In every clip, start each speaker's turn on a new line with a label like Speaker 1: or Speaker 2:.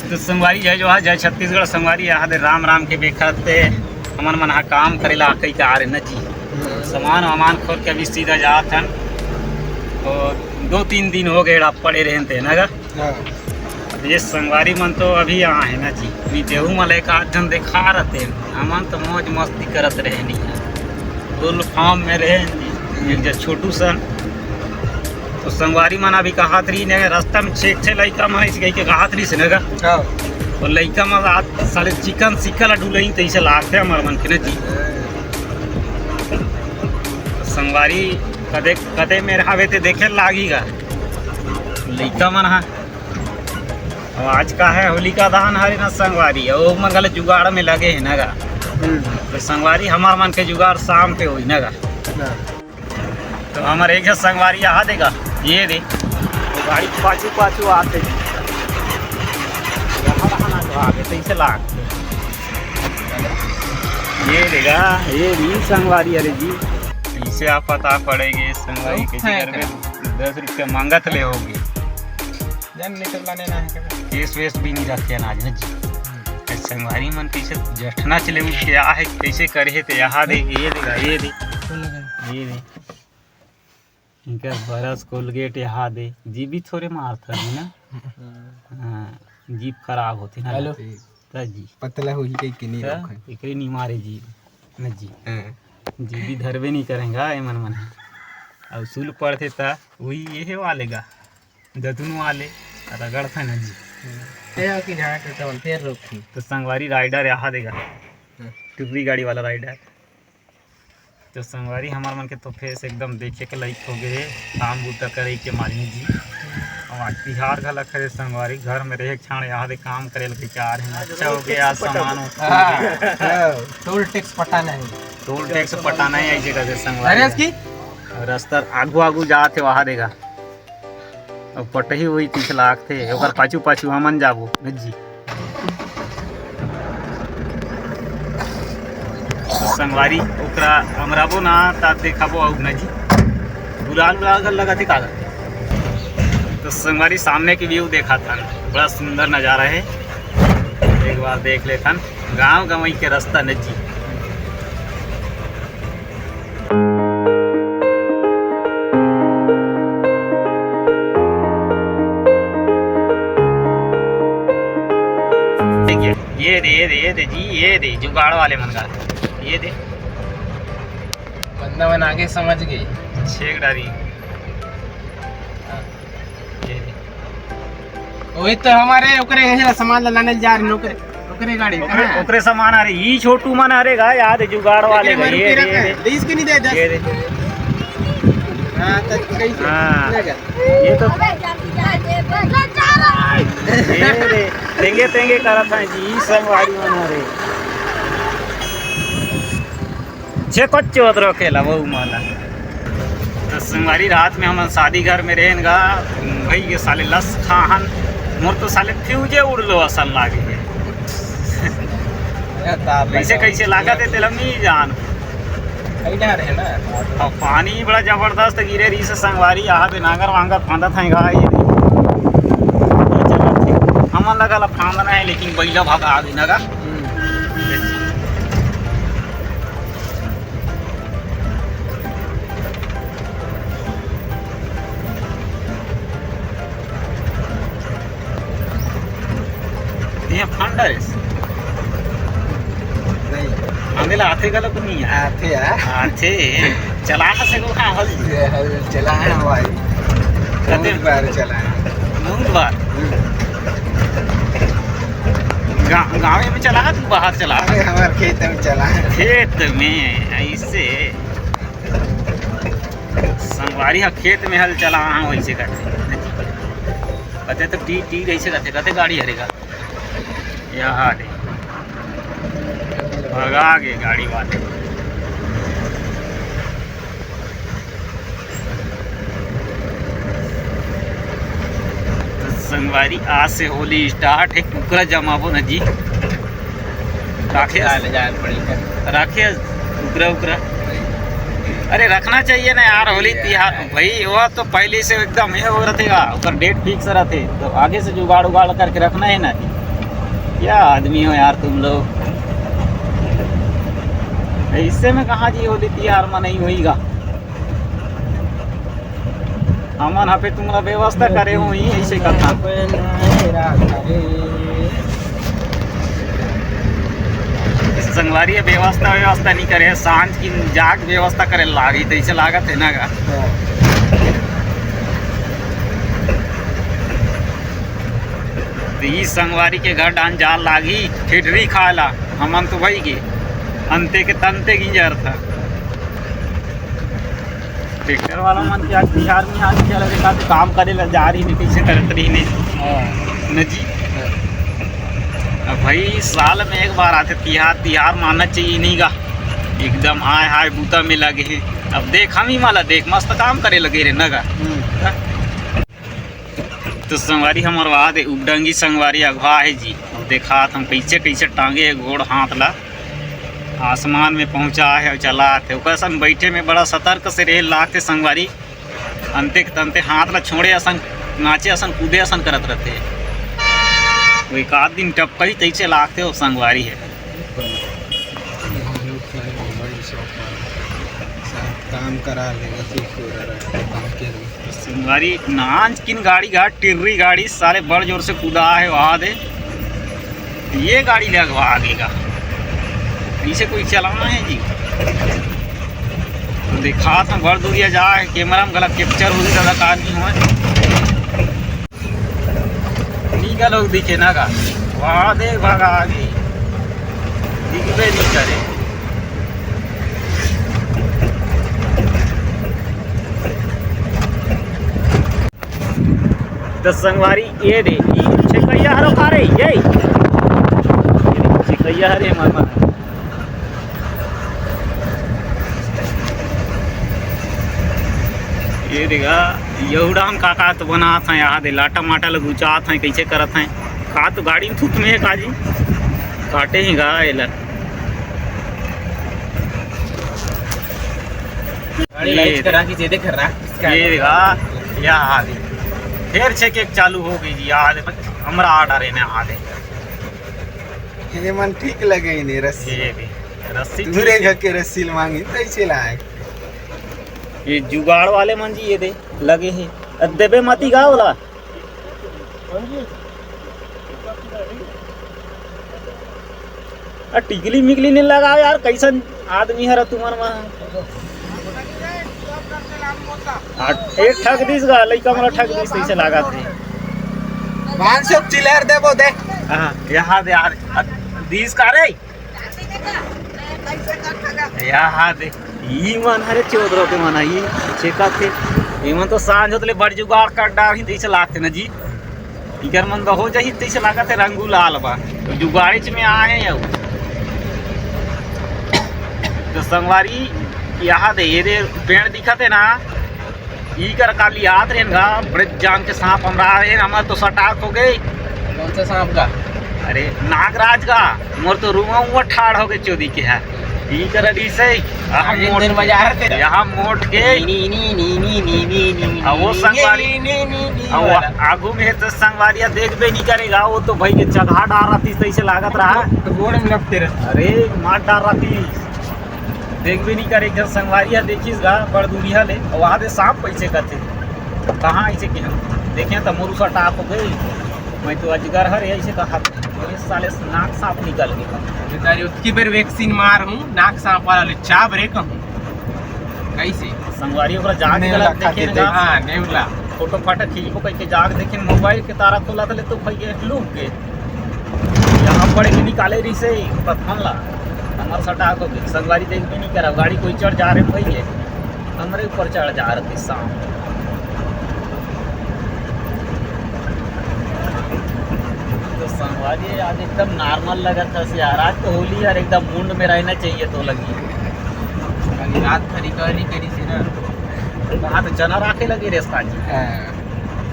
Speaker 1: तो संगवारी जय जो है जय छत्तीसगढ़ संगवारी यहाँ दे राम राम के बेखते हमन मन हा काम करेला कई का आ रहे न जी सामान वामान खोल के अभी सीधा जात हन और 2-3 दिन हो गए पड़े रहते ना ये संगवारी मन तो अभी यहाँ है ना जी मी देहू मल एक आध जन देखा रहते हमन तो मौज मस्ती करत रहे नहीं फुल फार्म में रहे जी एक जब छोटू सन तो संगवारी मन अभी कहात रही ने रास्ता में छे छे लड़का मन गई के कहात रही से नगा और लड़का मन आज साले चिकन सिक्का डुलई तैसे लागते हमार मन के ना जी संगवारी कदे कदे मेरे हावे ते देखे लागीगा लड़का मन हा आज का है होलिका दहन हरे न संगवारी और मन गल जुगाड़ में लगे है नगा तो संगवारी हमार मन के जुगाड़ शाम पे हुई नगा तो हमारे एक संगवारी आ देगा ये दे तो गाड़ी पाछू पाछू आते आगे तैसे लाग ये देगा ये भी संगवारी अरे जी इसे आप पता पड़ेगी संगवारी के घर में 10 रुपये मांगत ले होगी केस वेस भी नहीं रखे अनाज में जी संगवारी मन कैसे जठना चले क्या है कैसे करे थे यहाँ दे ये देगा ये दे इनका बरस कोलगेट यहाँ दे जीभ भी थोड़े मारता है ना जीभ खराब होती ना हेलो जी
Speaker 2: पतला हो ही कि नहीं
Speaker 1: एकरे नहीं मारे जीभ न जी जीभ भी धरबे नहीं करेंगा ये मन और सुल पड़ते था वही ये वालेगा जतुन वाले रगड़ था ना जी तो संगवारी राइडर यहाँ देगा टुकड़ी गाड़ी वाला राइडर तो संगवारी हमार मन के तो फेस एकदम देखे के लाइक हो गए काम बूटा करे के मारी जी और आज तिहार घला करे संगवारी घर में रहे क्षण यहाँ दे काम करे लगे चार है अच्छा हो गया सामान
Speaker 2: टोल टैक्स पटाना है
Speaker 1: ऐसे कर संगवारी रास्ता आगू आगू जाते वहाँ देगा और पटही हुई 30 लाख थे ओकर पाछू पाछू हमन जाबो जी तो संगवारी ओकरा हमराबो ना ता देखाबो और न जी गुलाल गुलाल लगा थे कागज तो संगवारी सामने की व्यू देखा था बड़ा सुंदर नज़ारा है एक बार देख लेता गांव गंवई के रास्ता न जी ये दे जी ये दे जुगाड़ वाले मन का ये दे
Speaker 2: बंदा मन आगे समझ गई
Speaker 1: छेक डारी ये दे
Speaker 2: वही तो हमारे ओकरे सामान लाने जा रहे ओकरे गाड़ी
Speaker 1: ओकरे सामान आ रही ई छोटू मन आरेगा याद जुगाड़ वाले
Speaker 2: ये दे इसके नहीं दे
Speaker 1: ये दे
Speaker 2: हां तो कैसे
Speaker 1: ये तो तेंगे तेंगे करत है जी संगवारी मना रे छे कच्चे उधर खेला वो माला तो संगवारी रात में हम शादी घर में रहेंगा भाई ये साले लस खाहन मोर तो साले फ्यूजे उड़ लो असल लागे कैसे कैसे लागा थे तेल नहीं जान
Speaker 2: है ना
Speaker 1: और पानी बड़ा जबरदस्त गिरे रही से संगवारी यहाँ पे नागर वांगर फांदा था ये हमन लगा फांदना है लेकिन बैला भागा आ गई नगा ये फांडा है आंदेला आथे गला को नहीं आथे चला से को हां हल
Speaker 2: चला है भाई
Speaker 1: कते
Speaker 2: बार चला है
Speaker 1: बहुत बार गाँव में चला तू बाहर चला
Speaker 2: हमारे खेत में चला
Speaker 1: खेत में ऐसे संगवारी हा खेत में हल चला हाँ वैसे करते कहते तो टी टी ऐसे करते कहते गाड़ी हरेगा यहाँ दे भगा गे गाड़ी वाले तो संगवारी आज से होली स्टार्ट है कुकरा जमाबो न जी राखे राखे कुकरा उकरा अरे रखना चाहिए ना यार होली तिहार भाई वो तो पहले से एकदम ये हो रहा थे डेट फिक्स रहते तो आगे से जुगाड़ उगाड़ करके रखना है ना क्या आदमी हो यार तुम लोग, इससे में कहाँ जी होली यार में नहीं होईगा। हमन यहाँ पे तुम्हारा व्यवस्था करे हो ही ऐसे करता। संगवारी व्यवस्था नहीं करे, सांझ की जाग व्यवस्था करे लागी तो ऐसे लागत है ना का। तो इस संगवारी के घर डान जाल लागी ठिठरी खाला, हमन तो भाई के अंते के तंते गिंजर था। ट्रैक्टर वाला मन क्या बिहार में आज क्या लगे तो काम करे ला जा रही नहीं, कैसे करत रही नहीं न जी। अब भाई साल में एक बार आते तिहार मानना चाहिए नहीं का, एकदम हाय हाय बूता में लगे हैं। अब देख हम ही माला देख मस्त काम करे लगे रे नगा। तो संगवारी हमार वाद उबडंगी संगवारी अगवा है जी। अब देखा हम कैसे कैसे टांगे घोड़ हाथ ला आसमान में पहुंचा है और चला थे कैसन बैठे में बड़ा सतर्क से रेल लाते संगवारी, अंते तंते हाथ ला छोड़े असन नाचे असन कूदे असन करत रहते। वो एक आध दिन टपकई तैसे लागते हो संगवारी है।
Speaker 2: काम करा
Speaker 1: संगवारी नाच किन गाड़ी घाट टिर्री गाड़ी सारे बड़ जोर से कूदा है वहाँ दे, ये गाड़ी ले अगवा आगेगा इसे कोई चलाना है जी। तो देखा था बड़ दूरिया जाए कैमरा में गलत कैप्चर हो गई कार नहीं हुआ नीका लोग दिखे ना का वहाँ दे भागा आगे दिखबे नहीं करे। तो संगवारी ये दे छिकैया हरो खा रही ये छिकैया हरे मामा ये देखा यहूड़ा हम का तो बना था यहाँ दे लाटा माटा लग ऊँचा था कैसे करत हैं का तो गाड़ी में थूत में है काजी काटे ही गा ये देखा यहाँ दे फिर छे चालू हो गई जी यहाँ दे हमरा आर्डर है ना आधे
Speaker 2: ये मन ठीक लगे नहीं रस्सी
Speaker 1: रस्सी
Speaker 2: दूरे घर के रस्सी मांगी कैसे लाए
Speaker 1: ये जुगाड़ वाले मन जी ये दे लगे हैं देवे मती गा बोला टिकली मिकली नहीं लगा यार कैसन आदमी है तुम्हार एक ठग दिस गा लइका मला ठग दिस ऐसे लगा थे
Speaker 2: 500 चिल्लर दे वो दे
Speaker 1: हां यहाँ दे यार दिस का रे यहाँ दे ई मन हरे चौधरो के मना ई चेका थे इमन तो सांझ होतले बड़ जुगाड़ कर डाही तैसे लागते न जी इकर मन तो हो जाही तैसे लागते रंगू लाल बा तो जुगाड़ी में आए यौ। तो संगवारी यहाँ दे ये दे पेड़ दिखते ना ई कर काली याद रेनगा बड़े जान के सांप हमरा हमार तो सटाक हो गई।
Speaker 2: कौन सा सांप का?
Speaker 1: अरे नागराज का मोर तो रूमा ठाड़ हो गए चौधी के है ई कर से यहाँ मोट के वो संगवारी आगू में तो संगवारिया देखबे नहीं करेगा वो तो भाई के चढ़ा डाल रही तैसे लागत रहा
Speaker 2: तो गोड़ में लपटे रहे
Speaker 1: अरे मार डाल रही देखबे नहीं करे जब संगवारिया देखिस गा बड़ दूरिया ले वहाँ दे सांप पैसे करते कहाँ ऐसे कि हम देखें तो मोरू सा टाप हो गई मैं तो अजगर हर ऐसे कहा साले नाक सांप निकल गया
Speaker 2: उसकी बार वैक्सीन मार हूँ नाक सांप वाला चाप रे कहूँ कैसे
Speaker 1: संगवारी ओकरा जाग गलत देखे
Speaker 2: हां नेवला
Speaker 1: फोटो फाटा खींच को के जाग देखे मोबाइल के तारा खोला तले तो भई लूक के यहाँ पड़े के निकाले रही से प्रथम ला हमार सटा को संगवारी देख भी नहीं करा गाड़ी कोई चढ़ जा रहे भई हमारे ऊपर चढ़ जा रहे सांप। तो संगवारी आज एकदम नॉर्मल लगा था यार आज तो होली यार एकदम मुंड में रहना चाहिए तो लगी
Speaker 2: रात खरी करी से ना
Speaker 1: कहाँ तो चना राखे लगे रेस्ता जी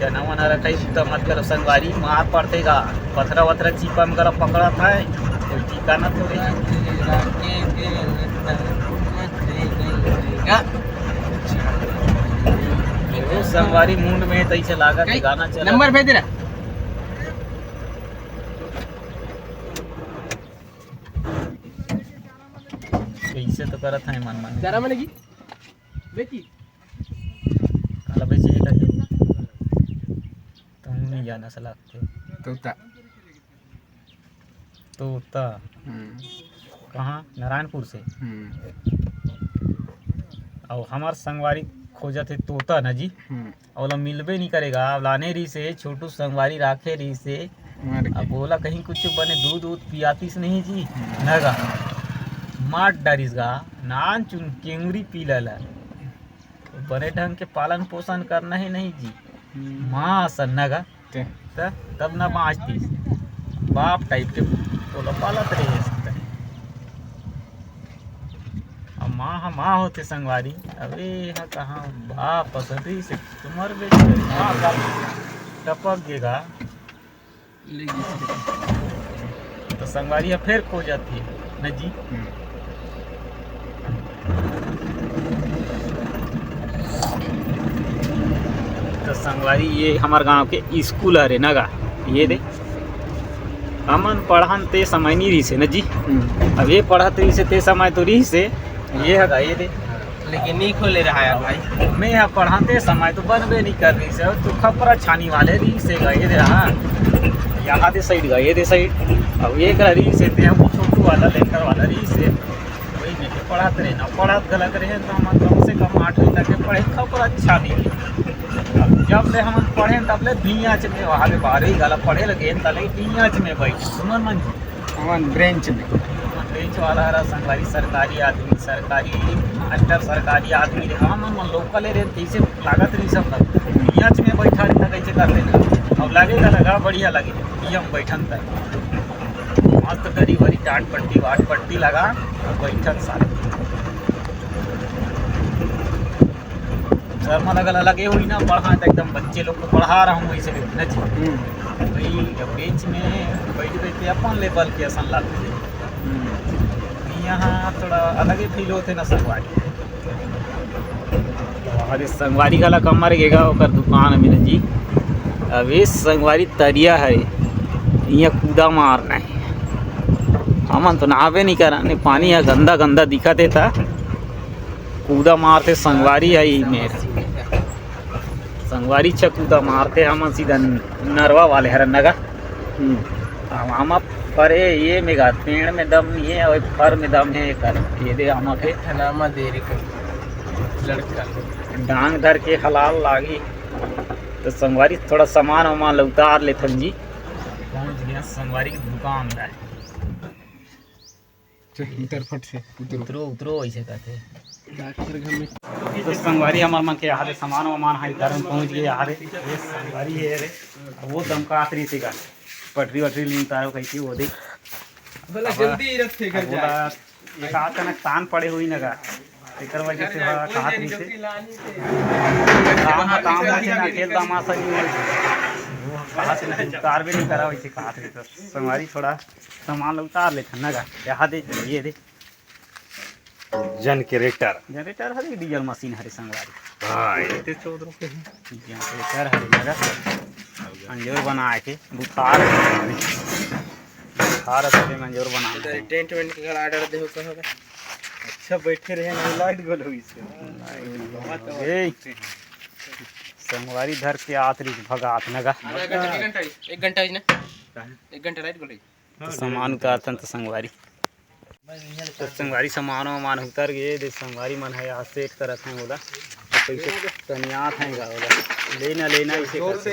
Speaker 1: चना वना रखे तो मत करो संगवारी मार पड़ते का पथरा वथरा चिपा में कर पकड़ा था कोई टीका ना थोड़े वो संगवारी मुंड में तैसे लागा गाना चला
Speaker 2: नंबर भेज रहा
Speaker 1: कैसे तो करत है मन मन
Speaker 2: जरा मैंने की बेची
Speaker 1: काला बेचे करके तुम नहीं जाना सलाते
Speaker 2: तोता
Speaker 1: तोता कहाँ नारायणपुर से और हमार संगवारी खोजत है तोता ना जी और मिलबे नहीं करेगा अब लाने रही से छोटू संगवारी राखे रही से अब बोला कहीं कुछ बने दूध दूध पियातीस नहीं जी नगा मार डारिस गा नान चुन केंगरी पी लला तो बने ढंग के पालन पोषण करना ही नहीं जी माँ सन्नागा तब ना बाँचती बाप टाइप के बोला पालत रहे अब माँ होते संगवारी अबे यहाँ कहाँ बाप पसंदी से तुम्हारे बेच माँ का टपक गेगा तो संगवारी फिर खो जाती है न जी। तो संगवारी ये हमारे गांव के स्कूल है ना गा ये दे हमन पढ़न ते समय नहीं रही से न जी अब ये पढ़त रही से ते समय तो रही से ये है ये दे
Speaker 2: लेकिन नहीं खोले रहा है भाई
Speaker 1: मैं यहाँ पढ़ाते समय तो बनबे नहीं कर रही से तो खपरा छानी वाले रही से गए दे हाँ यहाँ दे साइड गए दे साइड अब एक रही से ते हम छोटू वाला लेकर वाला रही से वही में के पढ़ाते रहे ना पढ़ात गलत रहे तो हम कम से कम 8वीं तक के पढ़े खपरा अच्छा नहीं अब जब ले हम पढ़े तब ले बीच में वहाँ के 12वीं गला पढ़े लगे तले बीच में बैठ सुमन मन जी
Speaker 2: ब्रेंच में
Speaker 1: बेंच वाला रहा संगवारी सरकारी आदमी सरकारी मास्टर सरकारी आदमी रे हम लोकल रे कैसे लागत रही सब बीच में बैठा रहता कैसे कर लेना अब लगेगा लगा बढ़िया लगे हम बैठन तक मस्त गरी भरी टाट पट्टी वाट पट्टी लगा और बैठन सारे शर्मा लगा लगे हुई ना पढ़ा तो एकदम बच्चे लोग को पढ़ा रहा हूँ वैसे न जी भाई बेंच में बैठ बैठे अपन लेवल के असन लगते यहाँ थोड़ा अलग ही फील होते ना संगवारी अरे संगवारी गला कमर गेगा ओकर दुकान में जी अब ये संगवारी तरिया है यहाँ कूदा मारना है हमन तो नहावे नहीं कराने पानी है गंदा गंदा दिखा देता कूदा मारते संगवारी है मेरे संगवारी छ कूदा मारते हमन सीधा नरवा वाले हर नगा हम पर ये मेगा पेड़ में दम नहीं है और फर में दम है कर ये दे हम के
Speaker 2: नामा दे रे लड़का
Speaker 1: डांग धर के हलाल लागी तो संगवारी थोड़ा सामान वामान उतार ले जी पहुंच गया संगवारी की दुकान है
Speaker 2: फट से
Speaker 1: उतरो उतरो ऐसे कहते
Speaker 2: डॉक्टर घर में
Speaker 1: तो संगवारी हमार मन के यहाँ सामान वामान है घर में पहुंच गए यहाँ ये संगवारी है रे वो दमका आतरी से का पटरी वटरी लिंता है कैसी वो देख
Speaker 2: भला जल्दी रथ घर जा
Speaker 1: एक अचानक तान पड़े हुई नगा एक वजह से कहा थी से काम ना खेल तमाशा नहीं हो कहा से नहीं उतार भी नहीं करा वैसे कहा थे तो संगवारी थोड़ा सामान उतार लेते नगा यहाँ दे ये दे
Speaker 3: जनरेटर
Speaker 1: है डीजल मशीन हरे संगवारी
Speaker 3: हाँ ये चौधरी के
Speaker 1: जनरेटर हरे नगा अंजोर बना के बुखार से मंजूर बना
Speaker 2: टेंट वेंट के ऑर्डर दे कहो
Speaker 3: अच्छा बैठे रहे ना लाइट गोल हुई से
Speaker 1: संगवारी धर के आतरी भगात नगा
Speaker 2: 1 घंटा ही ना 1 घंटा लाइट गोल
Speaker 1: तो सामान उतारतन तो संगवारी तो संगवारी सामान वामान उतर गए दे संगवारी मन है यहाँ सेट करत हैं बोला कैसे तनियात हैं गा बोला लेना इसे करते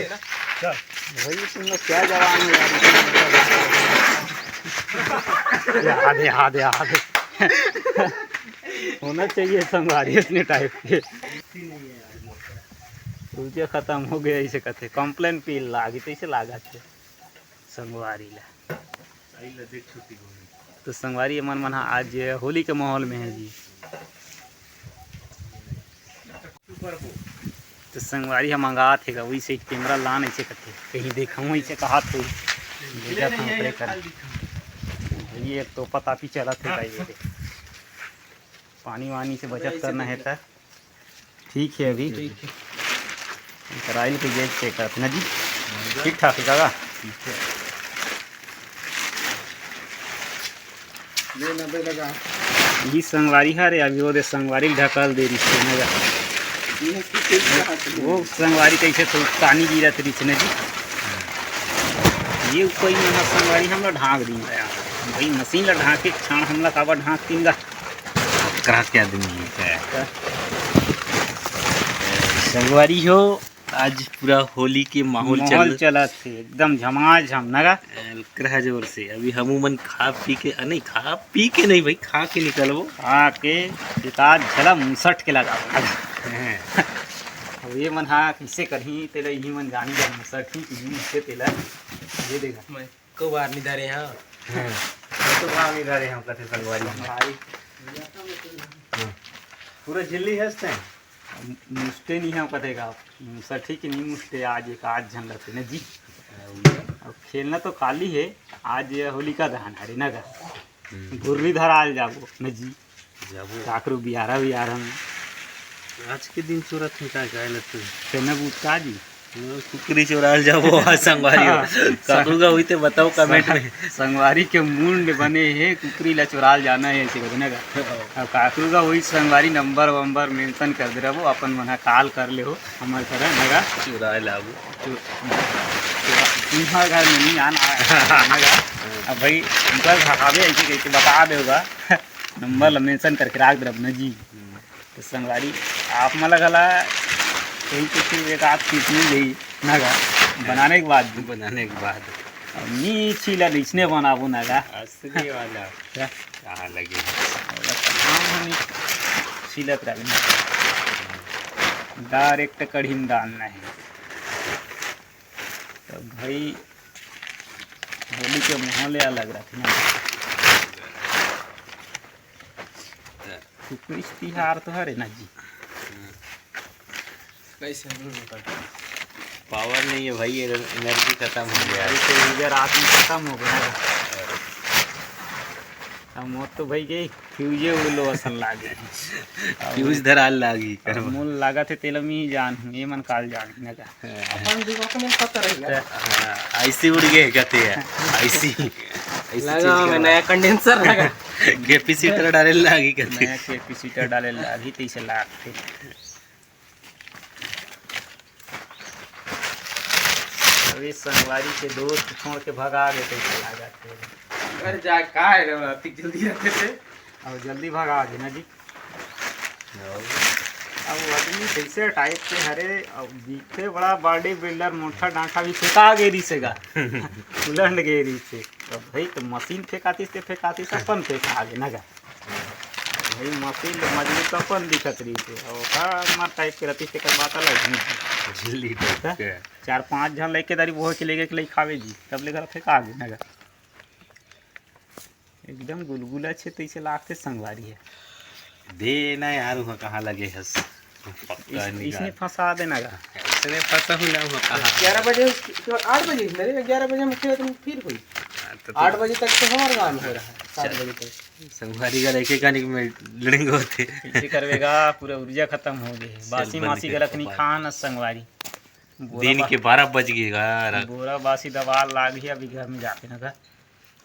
Speaker 1: भाई तुम लोग क्या जवान हो यार याद होना चाहिए संगवारी इतने टाइप के रुपये खत्म हो गया ऐसे कहते कंप्लेन पी लागी तो इसे लागा थे संगवारी ला तो संगवारी मन मन आज होली के माहौल में है जी तो संगवारी हम मंगा थे वही से कैमरा लान ऐसे करते कहीं देखा हूँ ऐसे कहा थे देखा था ये तो पता भी चला थे भाई पानी वानी से बचत करना है तो ठीक है अभी कराइल के गेज चेक करते ना जी ठीक ठाक है काका
Speaker 2: ले 90 लगा
Speaker 1: यही संगवारी हरे अभी वो दे संगवारी ढकल दे रही है ना
Speaker 2: ये किस हाथ
Speaker 1: वो संगवारी कैसे तो पानी गिरत रही है ना जी ये कोई ना संगवारी हम लोग ढाक दी भाई मशीन ला ढाक के क्षण हम लोग काबर ढाक तीन
Speaker 4: करा के आदमी है संगवारी हो आज पूरा होली के माहौल
Speaker 1: चला थे एकदम झमाझम नगा
Speaker 4: रहा जोर से। अभी हम मन खा पी के नहीं खा पी के नहीं भाई खा के निकलबो
Speaker 1: खा के एकाध झला मुसट के लगा अब ये मन हा कैसे करही तेला यही मन जानी जा मुसट ही से तेला ये देखा
Speaker 2: मैं को बार नहीं धरे हां
Speaker 1: तो भाग नहीं रहे हम कथे संगवारी भाई
Speaker 4: पूरा झिल्ली हंसते
Speaker 1: मुस्टे नहीं हम कथे का मुसट ही कि नहीं मुस्टे आज एक आज झन लगते ना जी अब खेलना तो खाली है आज होलिका दहन हरे ना का गुर्री धराल जाबो न जी
Speaker 4: जाबो
Speaker 1: काकरू बियारा में
Speaker 4: आज के दिन सूरत में का लगते
Speaker 1: तेना बूता जी
Speaker 4: कुकरी चोराल जाबो आज संगवारी काकरू का होइते बताओ कमेंट में
Speaker 1: संगवारी के मुंड बने हैं कुकरी ला चुराल जाना है ऐसे करने का अब काकरू का वही संगवारी नंबर वंबर मेंशन कर दे रहो अपन मना काल कर ले हो हमारे तरह नगा
Speaker 4: चुराए लाबो
Speaker 1: तुम्हारा घर में नहीं आना नगा अब भाई उनका हकावे ऐसे कैसे बता देगा नंबर ला मेंशन करके रख दे न जी तो संगवारी आप मला गला यही कुछ एक आध कितनी गई नगा बनाने के बाद अब नीची ला नीचने बनाबो नगा
Speaker 4: असली वाला
Speaker 1: क्या
Speaker 4: कहाँ लगे
Speaker 1: हम सिलत रहे डायरेक्ट कढ़ी में डालना है तो भाई होली के माहौल अलग रखना कुछ तिहार तो हरे ना जी
Speaker 2: कैसे
Speaker 4: पावर नहीं है भाई एनर्जी खत्म हो गया
Speaker 1: अभी तो ऊर्जा रात में खत्म हो गया अब मोर तो भाई गई फ्यूजे उलो असल लागे
Speaker 4: फ्यूज धराल लागी
Speaker 1: मूल लागा थे तेल में ही जान ये मन काल जान ना का
Speaker 2: अपन भी अपने पता रहेगा
Speaker 4: ऐसी उड़ गए कहते हैं ऐसी
Speaker 2: लगा मैं नया कंडेंसर लगा
Speaker 4: कैपेसिटर डाले लागी कहते
Speaker 1: नया कैपेसिटर डाले लागी तैसे लाग थे अभी संगवारी के दोस्त छोड़ के भगा गए तैसे लागा थे
Speaker 2: घर जा का है रे जल्दी आते थे
Speaker 1: अब जल्दी भगा गए ना जी अब आदमी कैसे टाइप के हरे अब दिखे बड़ा बॉडी बिल्डर मोटा डांठा भी फेंका गेरी से गा उलट गेरी से अब भाई तो मशीन फेंकाती अपन फेंका आगे ना गा भाई मशीन मजबूत अपन दिखत रही थे और का टाइप के रहती से कर बात अलग
Speaker 4: झिल्ली
Speaker 1: 4-5 जन लेके दारी वो के लेके ले खावे जी तब लेकर फेंका आगे ना गा एकदम गुलगुला छे तैसे लागते संगवारी है
Speaker 4: दे ना यार वहाँ कहाँ लगे हंस
Speaker 1: इसने फंसा देना गा
Speaker 4: इसने फंसा हुआ वहाँ कहाँ
Speaker 2: 11 बजे 8 बजे मेरे 11 बजे मुझे तुम फिर हुई 8 बजे तक तो हमारा काम हो रहा है 7 बजे तक
Speaker 4: संगवारी का लेके कहानी में लड़ेंगे होते
Speaker 1: कैसे करवेगा पूरा ऊर्जा खत्म हो गई बासी मासी गलत नहीं खाना संगवारी
Speaker 4: दिन के 12 बज गए
Speaker 1: बोरा बासी दवा लाग गया अभी घर में जाके ना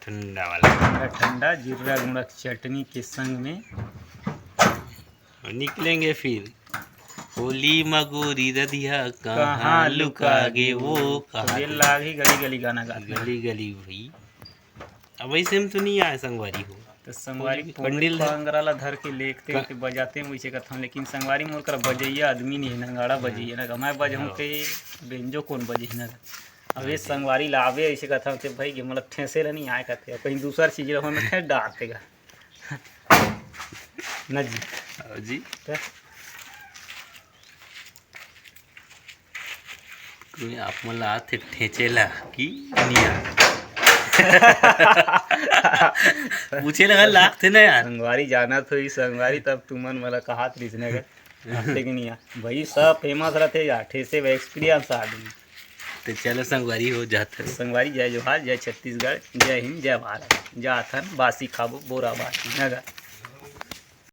Speaker 4: ठंडा वाला
Speaker 1: ठंडा जीरा गुड़ा चटनी के संग में
Speaker 4: निकलेंगे फिर होली मगोरी ददिया कहाँ लुका गे वो कहाँ
Speaker 1: लाग ही गली गली गाना गा
Speaker 4: गली गली भाई अब ऐसे में तो नहीं आया संगवारी हो
Speaker 1: तो संगवारी पंडिल अंगराला धर के लेखते के बजाते हैं वैसे करता हूँ लेकिन संगवारी मोर कर बजैया आदमी नहीं नंगाड़ा बजैया ना मैं बजाऊँ के बेंजो कौन बजे ना अब ये संगवारी लावे ऐसे कहता हूँ भाई ये मतलब ठेसे नहीं आए कहते कहीं दूसरा चीज रहो में ठेस डाल देगा न जी
Speaker 4: जी कोई आप मला आते ठेचेला की निया पूछे लगा लागते ना यार
Speaker 1: संगवारी जाना तो ही संगवारी तब तुमन मला कहा त्रिसने का लेकिन भाई सब फेमस रहते या ठेसे एक्सपीरियंस आदमी
Speaker 4: तो चलो संगवारी हो जाता
Speaker 1: संगवारी जय जोहार जय छत्तीसगढ़ जय हिंद जय भारत जाथन बासी खाबो बोरा बासी नगा